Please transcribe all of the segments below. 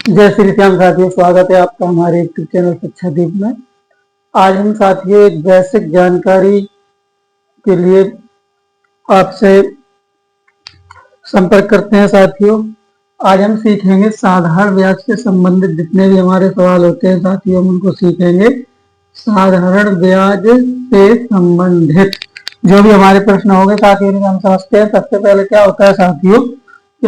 जय श्री श्याम साथियों, स्वागत है आपका हमारे यूट्यूब चैनल शिक्षादीप में। आज हम साथियों एक बेसिक जानकारी के लिए आपसे संपर्क करते हैं। साथियों आज हम सीखेंगे साधारण ब्याज से संबंधित जितने भी हमारे सवाल होते हैं साथियों हम उनको सीखेंगे। साधारण ब्याज से संबंधित जो भी हमारे प्रश्न होंगे साथियों हम समझते हैं। सबसे पहले क्या होता है साथियों कि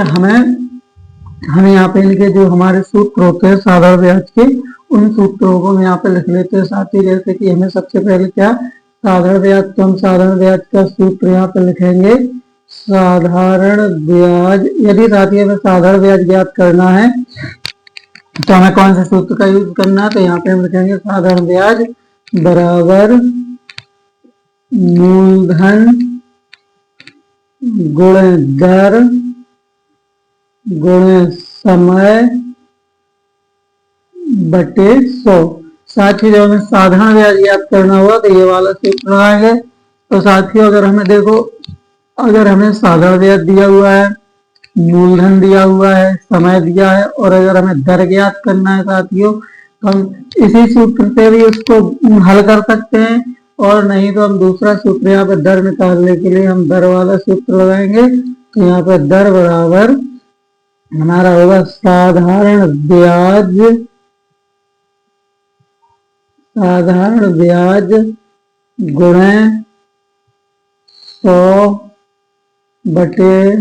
हमें यहाँ पे इनके जो हमारे सूत्र होते हैं साधारण ब्याज के, उन सूत्रों को हम यहाँ पे लिख लेते हैं साथी। जैसे कि हमें सबसे पहले क्या साधारण ब्याज, तो हम साधारण ब्याज का सूत्र यहाँ पे लिखेंगे साधारण ब्याज। यदि साथी हमें साधारण ब्याज ज्ञात करना है तो हमें कौन से सूत्र का यूज करना है, तो यहाँ पे हम लिखेंगे साधारण ब्याज बराबर मूलधन गुणे दर गुणे समय बटे 100। साथियों जब हमें साधारण ब्याज याद करना हुआ तो ये वाला सूत्र लगाएंगे। तो साथियों अगर हमें देखो, अगर हमें साधारण ब्याज दिया हुआ है, मूलधन दिया हुआ है, समय दिया है और अगर हमें दर ज्ञात करना है साथियों तो हम इसी सूत्र से भी उसको हल कर सकते हैं, और नहीं तो हम दूसरा सूत्र यहाँ पे दर निकालने के लिए हम दर वाला सूत्र लगाएंगे। तो यहाँ पे दर बराबर हमारा होगा साधारण ब्याज गुणे 100 बटे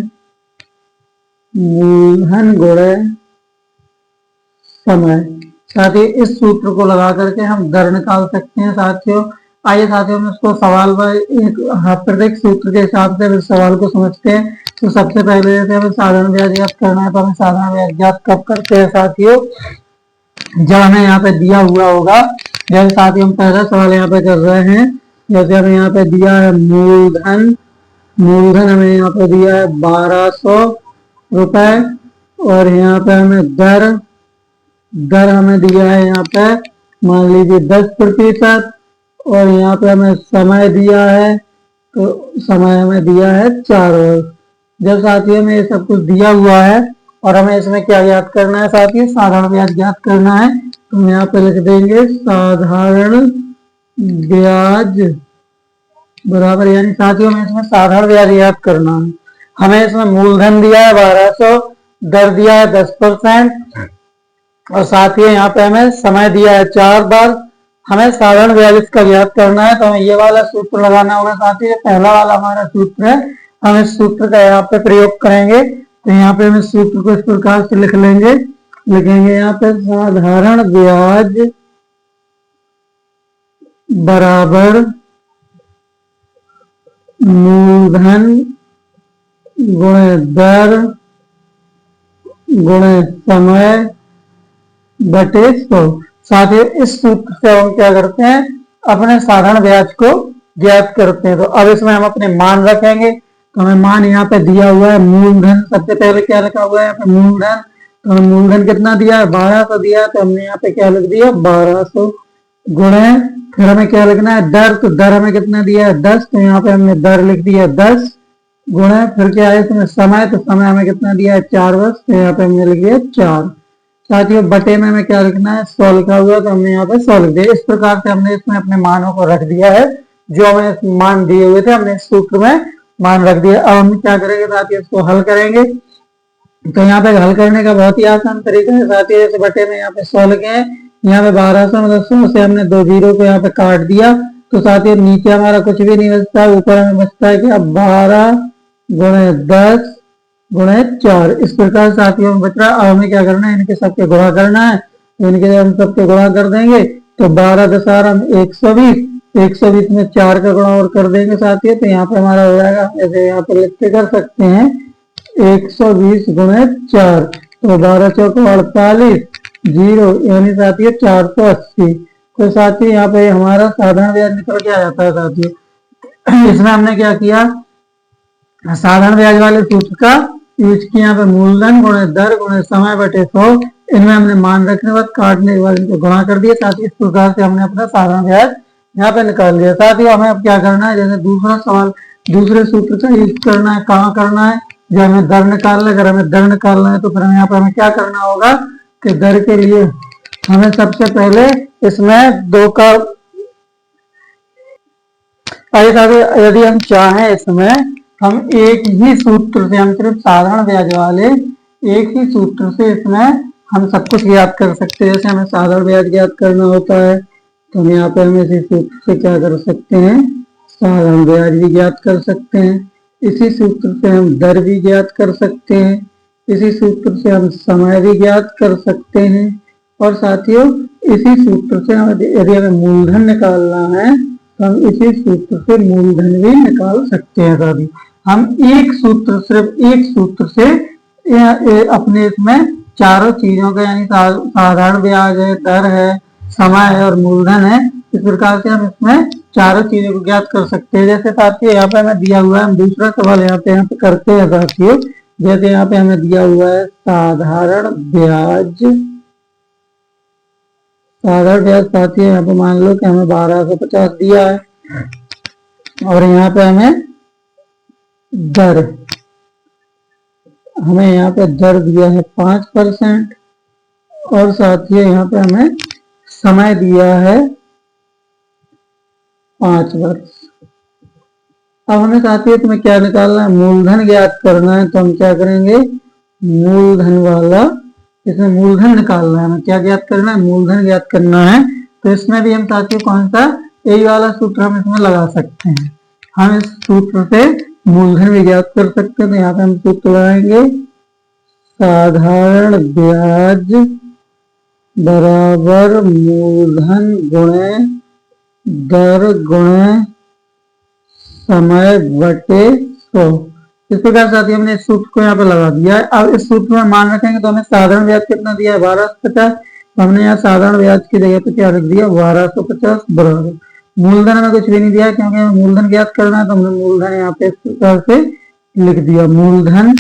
मूलधन गुणे समय। साथ ही इस सूत्र को लगा करके हम दर निकाल सकते हैं साथियों। आइए साथियों हम इसको सवाल पर एक प्रत्येक सूत्र के हिसाब से इस सवाल को समझते हैं। तो सबसे पहले जैसे हमें साधारण ब्याज ज्ञात करना है तो हमें साधारण ब्याज ज्ञात कब करते हैं साथियों, जब हमें यहाँ पे दिया हुआ होगा। जैसे साथियों हम पहला सवाल यहाँ पे कर रहे हैं, जैसे हमें यहाँ पे दिया है मूलधन हमें यहाँ पे दिया है 1200 रुपए, और यहाँ पे हमें दर हमें दिया है यहाँ पे मान लीजिए 10%, और यहाँ पे हमें समय दिया है, तो समय हमें दिया है 4 वर्ष। जब साथियों में ये सब कुछ दिया हुआ है और हमें इसमें क्या ज्ञात करना है साथियों, साधारण ब्याज ज्ञात करना है, तो हम यहाँ पे लिख देंगे साधारण ब्याज बराबर, यानी साथियों में इसमें साधारण ब्याज ज्ञात करना है। हमें इसमें मूलधन दिया है 1200, दर दिया है 10%, और साथियों यहाँ पे हमें समय दिया है 4 बार। हमें साधारण ब्याज इसका ज्ञात करना है तो हमें ये वाला सूत्र लगाना होगा साथियों। पहला वाला हमारा सूत्र है, हम इस सूत्र का यहाँ पे प्रयोग करेंगे। तो यहाँ पे हम इस सूत्र को इस प्रकार से लिखेंगे यहाँ पे साधारण ब्याज बराबर मूलधन गुणे दर गुणे समय बटे 100। साथ ही इस सूत्र से हम क्या करते हैं, अपने साधारण ब्याज को ज्ञात करते हैं। तो अब इसमें हम अपने मान रखेंगे। तो हमें मान यहाँ पे दिया हुआ है मूलधन, सबसे पहले क्या लिखा हुआ है यहाँ पे मूलधन, तो हमें मूलधन कितना दिया है 1200 दिया है, तो हमने यहाँ पे क्या लिख दिया 1200 गुणे, फिर हमें क्या लिखना है दर, तो दर हमें कितना दिया है 10, तो यहाँ पे हमने दर लिख दिया 10 गुणे, फिर क्या है इसमें समय, तो समय हमें कितना दिया है 4 वर्ष, तो यहाँ पे हमने लिख दिया 4। साथियों बटे में हमें क्या लिखना है 100 लिखा हुआ, तो हमने यहाँ पे 100 लिख दिया। इस प्रकार से हमने इसमें अपने मानों को रख दिया है, जो हमें मान दिए हुए थे हमने इस सूत्र में मान रख दिया। अब हम क्या करेंगे साथियों, इसको हल करेंगे। तो यहाँ पे हल करने का बहुत ही आसान तरीका है साथियों। जैसे बटे में यहाँ पे 100 लिखे हैं, यहाँ पे 1200 मतलब 100 से हमने 2 जीरो को यहाँ पे काट दिया, तो साथियों नीचे हमारा कुछ भी नहीं बचता है, ऊपर हमें बचता है कि 12 गुणे 10 गुणे 4। इस प्रकार साथियों में बच रहा। अब हमें क्या करना है, इनके सबके गुणा करना है। तो इनके जब हम सबके गुणा कर देंगे तो 12 10 हम 120 में 4 का गुणा और कर देंगे साथियों, तो यहाँ पे हमारा हो जाएगा, जैसे यहाँ पे लिख के कर सकते हैं 120 गुणे 4, तो 12 चौक 48 जीरो, यानी साथियों 480। तो साथियों यहाँ पे हमारा साधारण ब्याज निकल के आ जाता है साथियों। इसमें हमने क्या किया, साधारण ब्याज वाले सूत्र का यूज किया, यहाँ पे मूलधन गुणे दर गुणे समय बटे 100, इनमें हमने मान रखने के बाद काटने के बाद इनको गुणा कर दिया। साथ ही इस प्रकार से हमने अपना साधारण ब्याज यहाँ पे निकाल लिया। साथ ही हमें अब क्या करना है, जैसे दूसरा सवाल दूसरे सूत्र का यूज करना है, कहाँ करना है, जब हमें दर निकालना है, अगर हमें दर निकालना है तो फिर यहाँ पर हमें क्या करना होगा कि दर के लिए हमें सबसे पहले इसमें दो का यदि हम चाहें इसमें हम एक ही सूत्र से, हम सिर्फ साधारण ब्याज वाले एक ही सूत्र से इसमें हम सब कुछ ज्ञात कर सकते हैं। जैसे हमें साधारण ब्याज ज्ञात करना होता है तो हम यहाँ पे हम इसी सूत्र से क्या कर सकते हैं, साधारण ब्याज भी ज्ञात कर सकते हैं। इसी सूत्र से हम दर भी ज्ञात कर सकते हैं। इसी सूत्र से हम समय भी ज्ञात कर सकते हैं। और साथियों इसी सूत्र से यदि हमें मूलधन निकालना है तो हम इसी सूत्र से मूलधन भी निकाल सकते हैं। साथी हम एक सूत्र, सिर्फ एक सूत्र से अपने इसमें चारों चीजों का, यानी साधारण ब्याज है, दर है, समय है और मूलधन है, इस प्रकार से हम इसमें चारों चीजों को ज्ञात कर सकते हैं। जैसे साथियों यहाँ पे हमें दिया हुआ है, हम दूसरा सवाल यहाँ पे करते हैं साथियों। जैसे यहाँ पे हमें दिया हुआ है साधारण ब्याज, साधारण ब्याज साथियों यहाँ पे मान लो कि हमें 1250 दिया है और यहाँ पे हमें दर, हमें यहाँ पे दर दिया है 5% और साथियों यहाँ पे हमें समय दिया है 5 वर्ष। अब हमें साथियों तुम्हें क्या निकालना है, मूलधन ज्ञात करना है। तो हम क्या करेंगे, मूलधन वाला, इसमें मूलधन निकालना है, हमें क्या ज्ञात करना है, मूलधन ज्ञात करना है। तो इसमें भी हम साथियों कौन सा, यही वाला सूत्र हम इसमें लगा सकते हैं। हम इस सूत्र से मूलधन भी ज्ञात कर सकते हैं। तो यहाँ पे हम सूत्र लगाएंगे, साधारण ब्याज बराबर मूलधन गुणे दर गुणे समय बटे 100। इस प्रकार साथ ही हमने इस सूत्र को यहाँ पे लगा दिया है। अब इस सूत्र में मान रखेंगे तो हमें साधारण ब्याज कितना दिया है, 1250। तो हमने यहाँ साधारण ब्याज की जगह पे क्या रख दिया, 1250 बराबर मूलधन में कुछ भी नहीं दिया क्योंकि हमें मूलधन ज्ञात करना है। तो हमने मूलधन यहाँ पे इस प्रकार से लिख दिया, मूलधन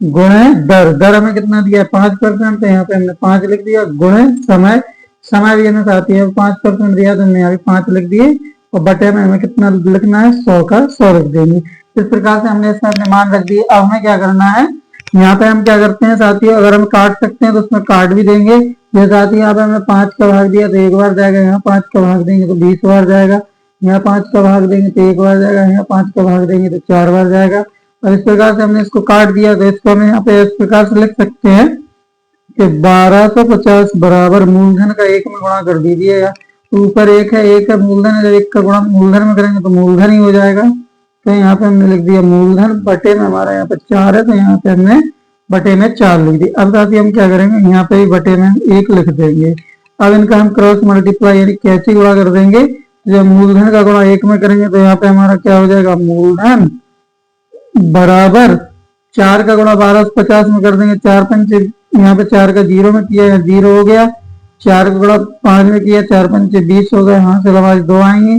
गुणे दर, दर हमें कितना दिया है 5%, तो यहाँ पे हमने 5 लिख दिया, गुणे समय, समय भी हमें साथ ही 5% दिया तो हमने यहाँ पे 5 लिख दिए और बटे में हमें कितना लिखना है, 100 का 100 लिख देंगे। इस प्रकार से हमने इसमें अपने मान रख दिए। अब हमें क्या करना है, यहाँ पे हम क्या करते हैं साथियों, अगर हम काट सकते हैं तो उसमें काट भी देंगे। जैसे साथियों यहाँ पे हमने 5 का भाग दिया तो एक बार जाएगा, यहाँ 5 का भाग देंगे तो 20 बार जाएगा, यहाँ 5 का भाग देंगे तो एक बार जाएगा, यहाँ 5 का भाग देंगे तो 4 बार जाएगा। और इस प्रकार से हमने इसको काट दिया तो इसको हम यहाँ पे इस प्रकार से लिख सकते हैं कि 1250 बराबर मूलधन का 1 में गुणा कर दीजिएगा। तो ऊपर 1 है, 1 है मूलधन है, जब 1 का गुणा मूलधन में करेंगे तो मूलधन ही हो जाएगा। तो यहाँ पे हमने लिख दिया मूलधन, बटे में हमारा यहाँ पे 4 है तो यहाँ पे हमने बटे में 4 लिख दिया। अब साथ ही हम क्या करेंगे, यहाँ पे बटे में 1 लिख देंगे। अब इनका हम क्रॉस मल्टीप्लाई यानी कैची गुणा कर देंगे। जब मूलधन का गुणा 1 में करेंगे तो यहाँ पे हमारा क्या हो जाएगा, मूलधन बराबर 4 का गुणा 1250 में कर देंगे, 4 पंच, यहाँ पे 4 का 0 में किया, 0 हो गया। 4 का गुणा 5 में किया, 4 पंच 20 हो गए, यहाँ से हमारे 2 आएंगे,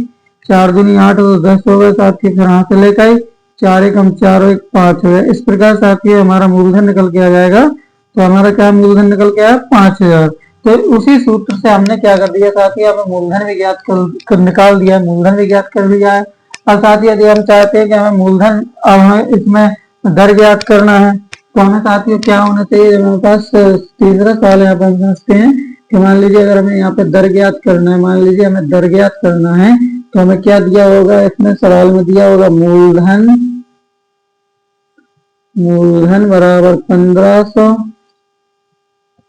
4 दूनी 8 तो 10 हो गए। साथ ही फिर यहाँ से लेकर आई 4 एक हम 4 और 1 5 हो गए। इस प्रकार साथ ही हमारा मूलधन निकल के आ जाएगा। तो हमारा क्या मूलधन निकल के आया 5000। तो उसी सूत्र से हमने क्या कर दिया साथ ही, हमें मूलधन भी ज्ञात कर निकाल दिया, मूलधन भी ज्ञात कर लिया है। और साथ ही यदि हम चाहते हैं कि हमें मूलधन, अब हमें इसमें दर ज्ञात करना है तो हमें साथियों क्या होना चाहिए, हमारे पास तीसरा सवाल यहाँ पर समझते हैं कि मान लीजिए अगर हमें यहाँ पे दर ज्ञात करना है, मान लीजिए हमें दर ज्ञात करना है तो हमें क्या दिया होगा, इसमें सवाल में दिया होगा मूलधन, मूलधन बराबर 1500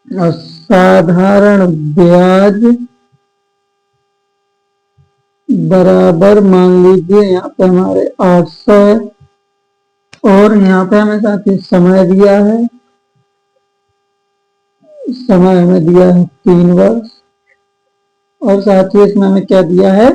और साधारण ब्याज बराबर मान लीजिए यहाँ पे हमारे 800 है और यहाँ पे हमें साथ ही समय दिया है, समय हमें दिया है 3 वर्ष और साथ ही इसमें हमें क्या दिया है,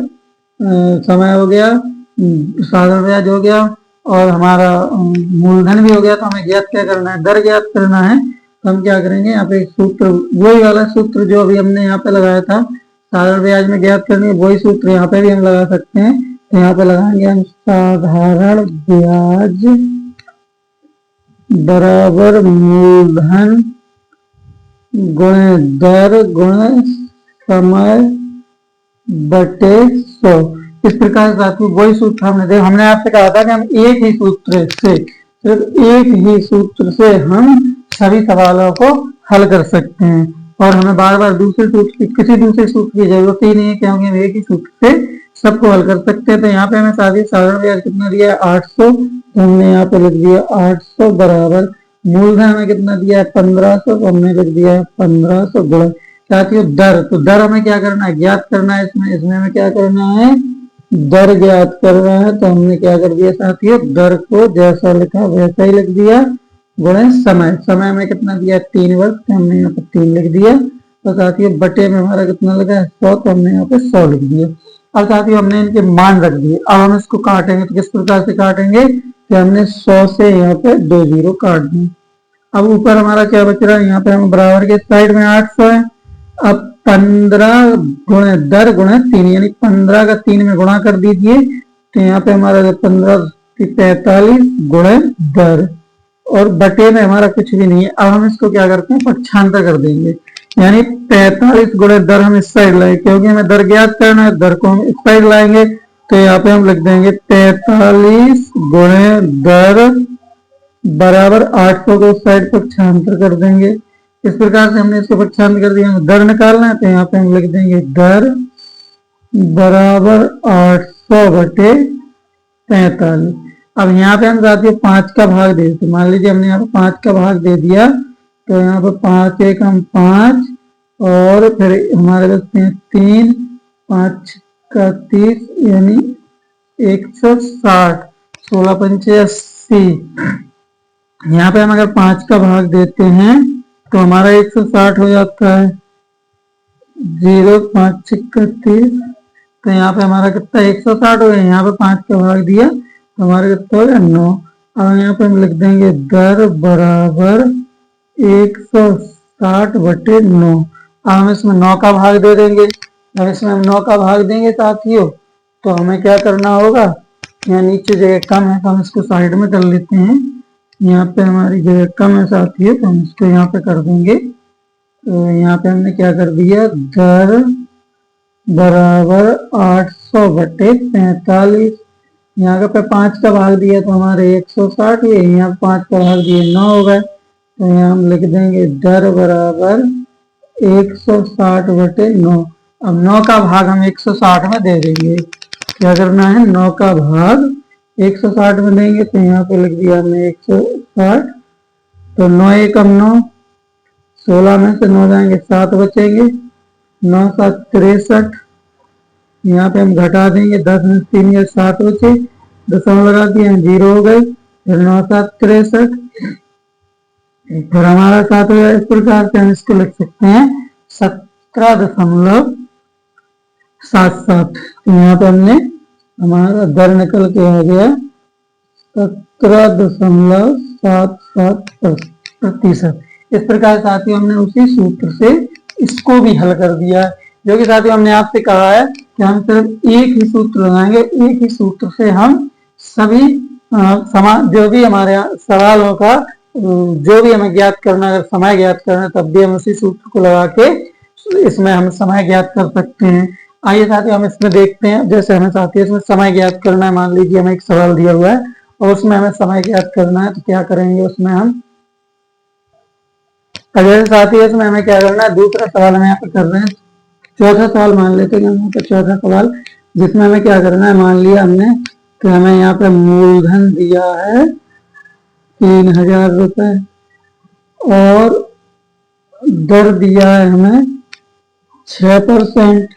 समय हो गया, साधारण ब्याज हो गया और हमारा मूलधन भी हो गया। तो हमें ज्ञात क्या करना है, दर ज्ञात करना है। तो हम क्या करेंगे, यहाँ पे एक सूत्र, वही वाला सूत्र जो अभी हमने यहाँ पे लगाया था साधारण ब्याज में ज्ञात करनी है, वही सूत्र यहाँ पे भी हम लगा सकते हैं। तो यहाँ पे लगाएंगे हम साधारण ब्याज बराबर मूलधन गुणे दर गुणे समय बटे 100। इस प्रकार से वही सूत्र हमने आपसे कहा था कि हम एक ही सूत्र से, सिर्फ एक ही सूत्र से हम सभी सवालों को हल कर सकते हैं। और हमें बार बार दूसरे सूत्र की किसी दूसरे सूत्र की जरूरत ही नहीं है, क्योंकि हम एक ही सूत्र से सबको हल कर सकते हैं। तो यहाँ पे हमें साधारण ब्याज कितना दिया है 800, तो हमने यहाँ पे लिख दिया 800 बराबर मूलधन हमें कितना दिया है 1500, तो हमने लिख दिया है 1500 गुणा साथियों दर। तो दर हमें क्या करना है, ज्ञात करना है। इसमें हमें क्या करना है, दर ज्ञात करना है। तो हमने क्या कर दिया साथियों, दर को जैसा लिखा वैसा ही लिख दिया गुणे समय। समय में कितना दिया 3 वर्ष, तो हमने यहाँ पे 3 लिख दिया। तो साथियों बटे में हमारा कितना लगा है 100, तो हमने यहाँ पे 100 लिख दिया। अब साथियों हमने इनके मान रख दिए। अब हम इसको काटेंगे तो किस प्रकार से काटेंगे, कि हमने 100 से यहाँ पे 2 जीरो काट दिए। अब ऊपर हमारा क्या बच रहा है, यहाँ पे हम बराबर के साइड में 800 है। अब 15 गुणे दर गुणे 3, यानी 15 का 3 में गुणा कर दीजिए। तो यहाँ पे हमारा 15 45 गुणे दर, और बटे में हमारा कुछ भी नहीं है। अब हम इसको क्या करते हैं, पक्षांतर कर देंगे, यानी 45 गुणे दर हम इस साइड लाएंगे, क्योंकि हमें दर ज्ञात करना है, दर को हम इस साइड लाएंगे। तो यहाँ पे हम लिख देंगे 45 गुणे दर बराबर 800 को उस साइड पक्षांतर कर देंगे। इस प्रकार से हमने इसको पक्षांतर कर दिया। हमें दर निकालना है, तो यहाँ पे हम लिख देंगे दर बराबर 800 बटे 45। अब यहाँ पे हम साथियों 5 का भाग दे देते। मान लीजिए हमने यहाँ पे 5 का भाग दे दिया, तो यहाँ पे 5 एक हम 5, और फिर हमारे बचते हैं 3, 5 का 30 यानी 160, 16 पंचे 80। यहाँ पे हम अगर 5 का भाग देते हैं तो हमारा 160 हो जाता है। 0 5 6 30, तो यहाँ पे हमारा कितना 160 हो गया। यहाँ पे 5 का भाग दिया तो हमारा कितना हो गया 9। अब यहाँ पे हम लिख देंगे दर बराबर 160 बटे 9। अब हम इसमें 9 का भाग दे देंगे। जब इसमें हम 9 का भाग देंगे साथियों, तो हमें क्या करना होगा, यहाँ नीचे जगह कम है तो हम इसको साइड में कर लेते हैं। यहाँ पे हमारी जगह कम है साथियों, तो हम इसको यहाँ पे कर देंगे। तो यहाँ पे हमने क्या कर दिया, दर बराबर 800 बटे 45। यहाँ पे 5 का भाग दिया तो हमारे 160 हुए, यहाँ 5 का भाग दिए 9 हो गए। तो यहाँ हम लिख देंगे दर बराबर 160 बटे 9। अब 9 का भाग हम 160 में दे देंगे। क्या करना है, 9 का भाग 160 में देंगे। तो यहाँ पे लिख दिया हमने 160, तो 9 एकम 9, 16 में से 9 जाएंगे 7 बचेंगे, 9 7 63। यहाँ पे हम घटा देंगे, 10 में 3 या 7 बचे, दशमलव लगा दिए 0 हो गए, फिर 9 7 63, फिर हमारा 7 हो गया। इस प्रकार से हम इसको लिख सकते हैं 17.77। तो यहाँ पे हमने हमारा दर निकल के आ गया 17.77%। इस प्रकार साथियों हमने उसी सूत्र से इसको भी हल कर दिया है, जो कि साथियों हमने आपसे कहा है कि हम सिर्फ एक ही सूत्र लगाएंगे। एक ही सूत्र से हम सभी जो भी हमारे सवालों का जो भी हमें ज्ञात करना, अगर समय ज्ञात करना है तब भी हम उसी सूत्र को लगा के इसमें हम समय ज्ञात कर सकते हैं। आइए साथियों हम इसमें देखते हैं। जैसे हमें साथियों इसमें समय ज्ञात करना है, मान लीजिए हमें एक सवाल दिया हुआ है और उसमें हमें समय ज्ञात करना है, तो क्या करेंगे उसमें हम, अगर साथियों इसमें हमें क्या करना है, दूसरा सवाल हम यहाँ पे कर रहे हैं। चौथा सवाल मान लेते हैं यहाँ पे, चौथा सवाल जिसमें हमें क्या करना है, मान लिया हमने कि हमें यहाँ पे मूलधन दिया है 3000 रुपए और दर दिया है हमें 6%,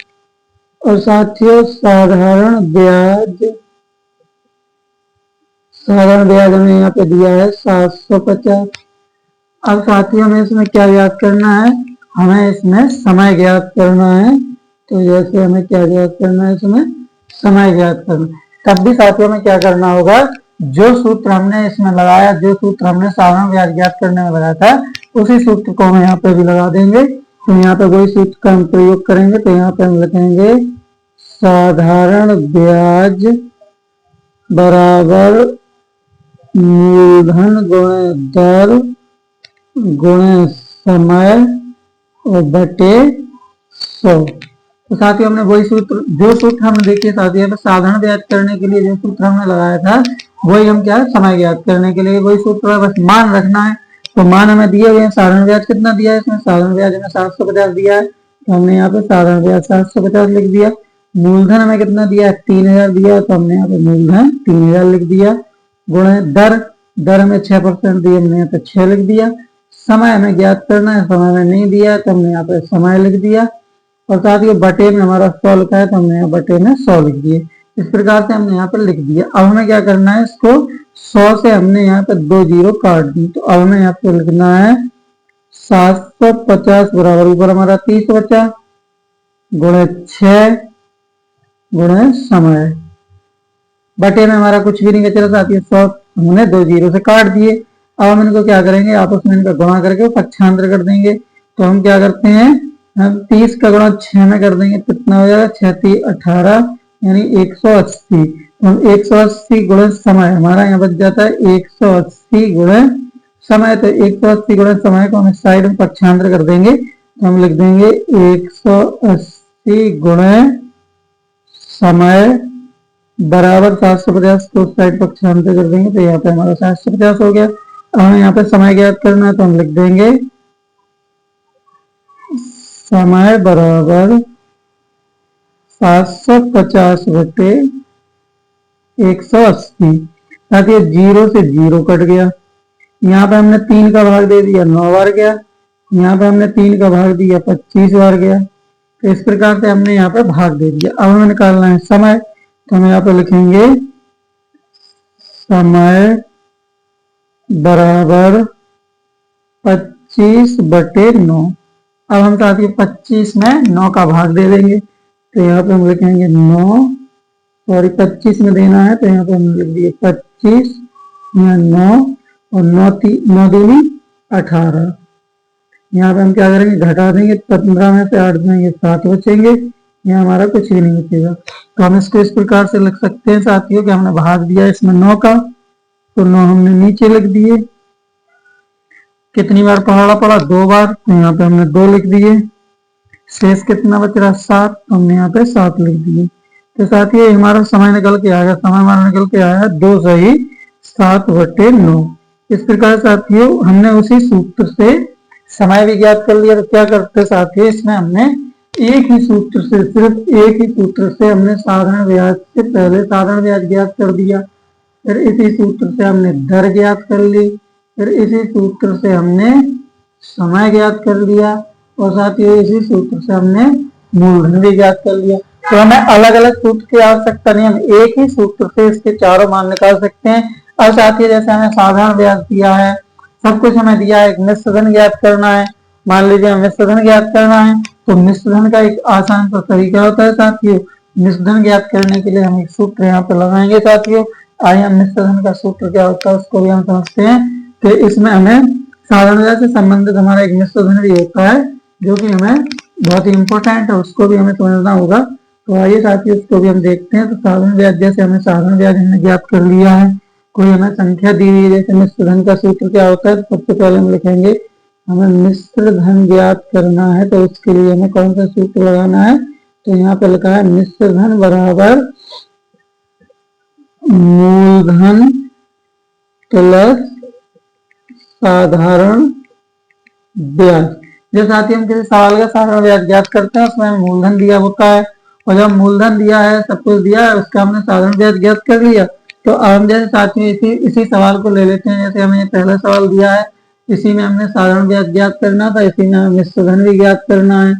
और साथियों साधारण ब्याज हमें यहाँ पे दिया है 750। अब साथियों हमें इसमें क्या ज्ञात करना है, हमें इसमें समय ज्ञात करना है। तो जैसे हमें क्या ज्ञात करना है, इसमें समय ज्ञात करना। तब भी साथियों में क्या करना होगा, जो सूत्र हमने इसमें लगाया, जो सूत्र हमने साधारण ब्याज ज्ञात करने में लगाया था, उसी सूत्र को हम यहाँ पे भी लगा देंगे। तो यहाँ पे वही सूत्र का हम प्रयोग करेंगे। तो यहाँ पे हम लिखेंगे साधारण ब्याज बराबर मूलधन गुणे दर गुणे समय और बटे 100। तो साथियों हमने वही सूत्र, जो सूत्र हमने देखिए साथियों हमें साधारण ब्याज करने के लिए जो सूत्र हमने लगाया था, वही हम क्या है समय ज्ञात करने के लिए वही सूत्र है, बस मान रखना है। तो मान हमें दिए हुए हैं, साधारण ब्याज कितना दिया है इसमें, साधारण ब्याज हमें 750 दिया है, तो हमने यहाँ पे साधारण ब्याज 750 लिख दिया। मूलधन हमें कितना दिया है, 3000 दिया है, तो हमने यहाँ पे मूलधन 3000 लिख दिया। गुणे दर, दर हमें 6% दी, हमने यहाँ पे 6 लिख दिया। समय हमें ज्ञात करना है, समय में नहीं दिया है, तो हमने यहाँ पे समय लिख दिया। और साथ ही बटे में हमारा 100 लिखा है, तो हमने यहाँ बटे में 100 लिख दिए। इस प्रकार से हमने यहाँ पे लिख दिया। अब हमें क्या करना है, इसको 100 से हमने यहाँ पे 2 जीरो काट दी, तो अब हमें यहाँ पे लिखना है 750 बराबर ऊपर हमारा 30 बचा, गुणे 6 गुणे समय, बटे में हमारा कुछ भी नहीं बचा साथियों, 100 हमने 2 जीरो से काट दिए। अब हम इनको क्या करेंगे, आपस में इनका गुणा करके पक्षांतर कर देंगे। तो हम क्या करते हैं, हम 30 का गुणा 6 में कर देंगे, कितना हो जाएगा, 6 3 18 यानी 180। तो हम 180 गुणे समय, हमारा यहाँ बच जाता है 180 गुणे समय। तो 180 गुणे समय को हम इस साइड में पक्षांतर कर देंगे, तो हम लिख देंगे 180 गुणे समय बराबर 750 को उस साइड पक्षांतर कर देंगे, तो यहाँ पे हमारा 750 हो गया। अब हमें यहाँ पे समय ज्ञात करना है, तो हम लिख देंगे समय बराबर 750 बटे 180। ताकि ये जीरो से जीरो कट गया, यहाँ पे हमने 3 का भाग दे दिया 9 बार गया, यहाँ पे हमने 3 का भाग दिया 25 बार गया। तो इस प्रकार से हमने यहाँ पे भाग दे दिया। अब हमें निकालना है समय, तो हम यहाँ पे लिखेंगे समय बराबर 25 बटे 9। अब हम साथियों 25 में 9 का भाग दे देंगे, तो यहाँ पे हम लिखेंगे 9, सॉरी 25 में देना है, तो यहाँ पे हम लिख दिए 25 यहाँ 9 और 9 दूनी 18। यहाँ पे हम क्या करेंगे, घटा देंगे, 15 में से 8 देंगे 7 बचेंगे, यहाँ हमारा कुछ भी नहीं बचेगा। तो हम इसको इस प्रकार से लिख सकते हैं साथियों कि हमने भाग दिया इसमें 9 का, तो 9 हमने नीचे लिख दिए। कितनी बार पहाड़ा पड़ा, 2 बार, तो यहाँ पे हमने 2 लिख दिए। शेष कितना बच रहा, 7, तो हमने यहाँ पे 7 लिख दिए। तो साथियों हमारा समय निकल के आया, समय हमारा निकल के आया 2 सही 7 बटे 9। इस प्रकार साथियों हमने उसी सूत्र से समय भी ज्ञात कर लिया। तो क्या करते साथियों, इसमें हमने एक ही सूत्र से, सिर्फ एक ही सूत्र से हमने साधारण ब्याज से पहले साधारण ब्याज ज्ञात कर दिया, फिर इसी सूत्र से हमने दर ज्ञात कर ली, फिर इसी सूत्र से हमने समय ज्ञात कर लिया, और साथ ही इसी सूत्र से हमने मूलधन भी ज्ञात कर लिया। तो हमें अलग अलग सूत्र की आवश्यकता नहीं, हम एक ही सूत्र से इसके चारों मान निकाल सकते हैं। और साथ ही जैसे हमें साधारण ब्याज दिया है, सब कुछ हमें दिया है, एक मिश्र धन ज्ञात करना है, मान लीजिए हमें मिश्र धन ज्ञात करना है, तो मिश्र धन का एक आसान सा तरीका होता है साथियों। मिश्र धन ज्ञात करने के लिए हम एक सूत्र यहाँ पे लगाएंगे साथियों। आइए हम मिश्र धन का सूत्र क्या होता है उसको भी हम समझते हैं। तो इसमें हमें साधारण ब्याज से संबंधित हमारा एक मिश्र धन भी होता है, जो कि हमें बहुत ही इंपॉर्टेंट है, उसको भी हमें समझना होगा। तो आइए साथियों उसको भी हम देखते हैं। तो साधारण ब्याज, जैसे हमें साधारण ब्याज हमने ज्ञात कर लिया है, कोई हमें संख्या दी हुई है, जैसे मिश्र धन का सूत्र क्या होता है, तो सबसे पहले हम लिखेंगे हमें मिश्र धन ज्ञात करना है, तो उसके लिए हमें कौन सा सूत्र लगाना है, तो यहाँ पे लिखा है मिश्र धन बराबर मूलधन प्लस साधारण ब्याज। जैसे साथियों हम किसी सवाल का साधारण ब्याज ज्ञात करते हैं, उसमें मूलधन दिया होता है, और जब मूलधन दिया है, सब कुछ दिया है, उसका हमने साधारण ब्याज ज्ञात कर लिया। तो हम जैसे साथियों इसी सवाल को ले लेते हैं, जैसे हमें पहला सवाल दिया है, इसी में हमने साधारण ब्याज ज्ञात करना था, इसी में हमें मिश्र धन भी ज्ञात करना है।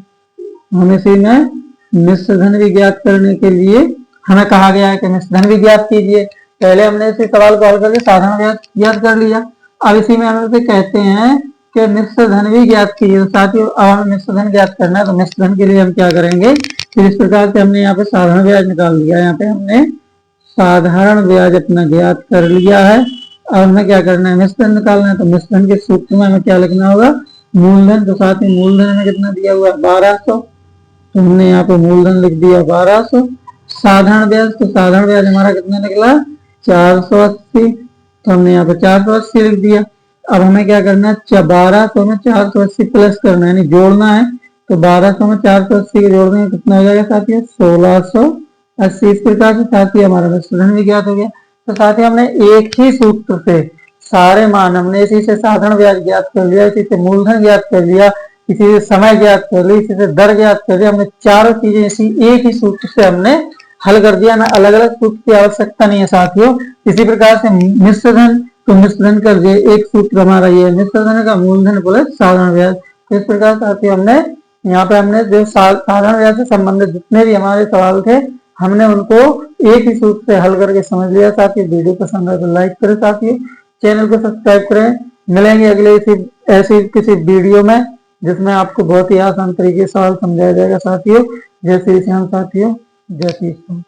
हम इसी में मिश्र धन भी ज्ञात करने के लिए हमें कहा गया है कि मिश्र धन भी ज्ञात कीजिए। पहले हमने इसी सवाल को हल करके साधारण ब्याज ज्ञात कर लिया, अब इसी में हमें कहते हैं कि मिश्र धन भी ज्ञात कीजिए। तो साथियों अब हमें मिश्र धन ज्ञात करना है, तो मिश्र धन के लिए हम क्या करेंगे, फिर इस प्रकार से हमने यहाँ पे साधारण ब्याज निकाल लिया, यहाँ पे हमने साधारण ब्याज अपना ज्ञात कर लिया है। अब हमें क्या करना है, मिश्र धन निकालना है। तो मिश्र धन के सूत्र में हमें क्या लिखना होगा, मूलधन। तो साथ ही मूलधन हमें कितना दिया हुआ है, 1200, तो हमने यहाँ पे मूलधन लिख दिया 1200। साधारण ब्याज, तो साधारण ब्याज हमारा कितना निकला, 480, तो हमने यहाँ पे 480 लिख दिया। अब हमें क्या करना है, 1200 में 480 प्लस करना है, यानी जोड़ना है। तो 1200 में 480 के जोड़ने में कितना हो जाएगा साथियों, 1680। इस प्रकार से साथियों हमारा मिश्र धन भी ज्ञात हो गया। तो साथियों हमने एक ही सूत्र से सारे मान हमने इसी से साधारण ब्याज ज्ञात कर लिया, इसी से मूलधन ज्ञात कर लिया, इसी से समय ज्ञात कर लिया, इसी से दर ज्ञात कर लिया। हमने चारों चीजें इसी एक ही सूत्र से हमने हल कर दिया ना, अलग अलग सूत्र की आवश्यकता नहीं है साथियों। इसी प्रकार से मिश्र धन, तो मिश्र धन कर दिए, एक सूत्र हमारा ये मिश्र धन का मूलधन प्लस साधारण ब्याज। तो इस प्रकार साथियों हमने यहाँ पे हमने जो साधारण ब्याज से संबंधित जितने भी हमारे सवाल थे हमने उनको एक ही सूत्र से हल करके समझ लिया। साथियों वीडियो पसंद आए तो लाइक करें, साथियों चैनल को सब्सक्राइब करें। मिलेंगे अगले ऐसी किसी वीडियो में जिसमें आपको बहुत ही आसान तरीके से सवाल समझाया जाएगा साथियों। जय श्री श्याम साथियों, जय श्री श्याम।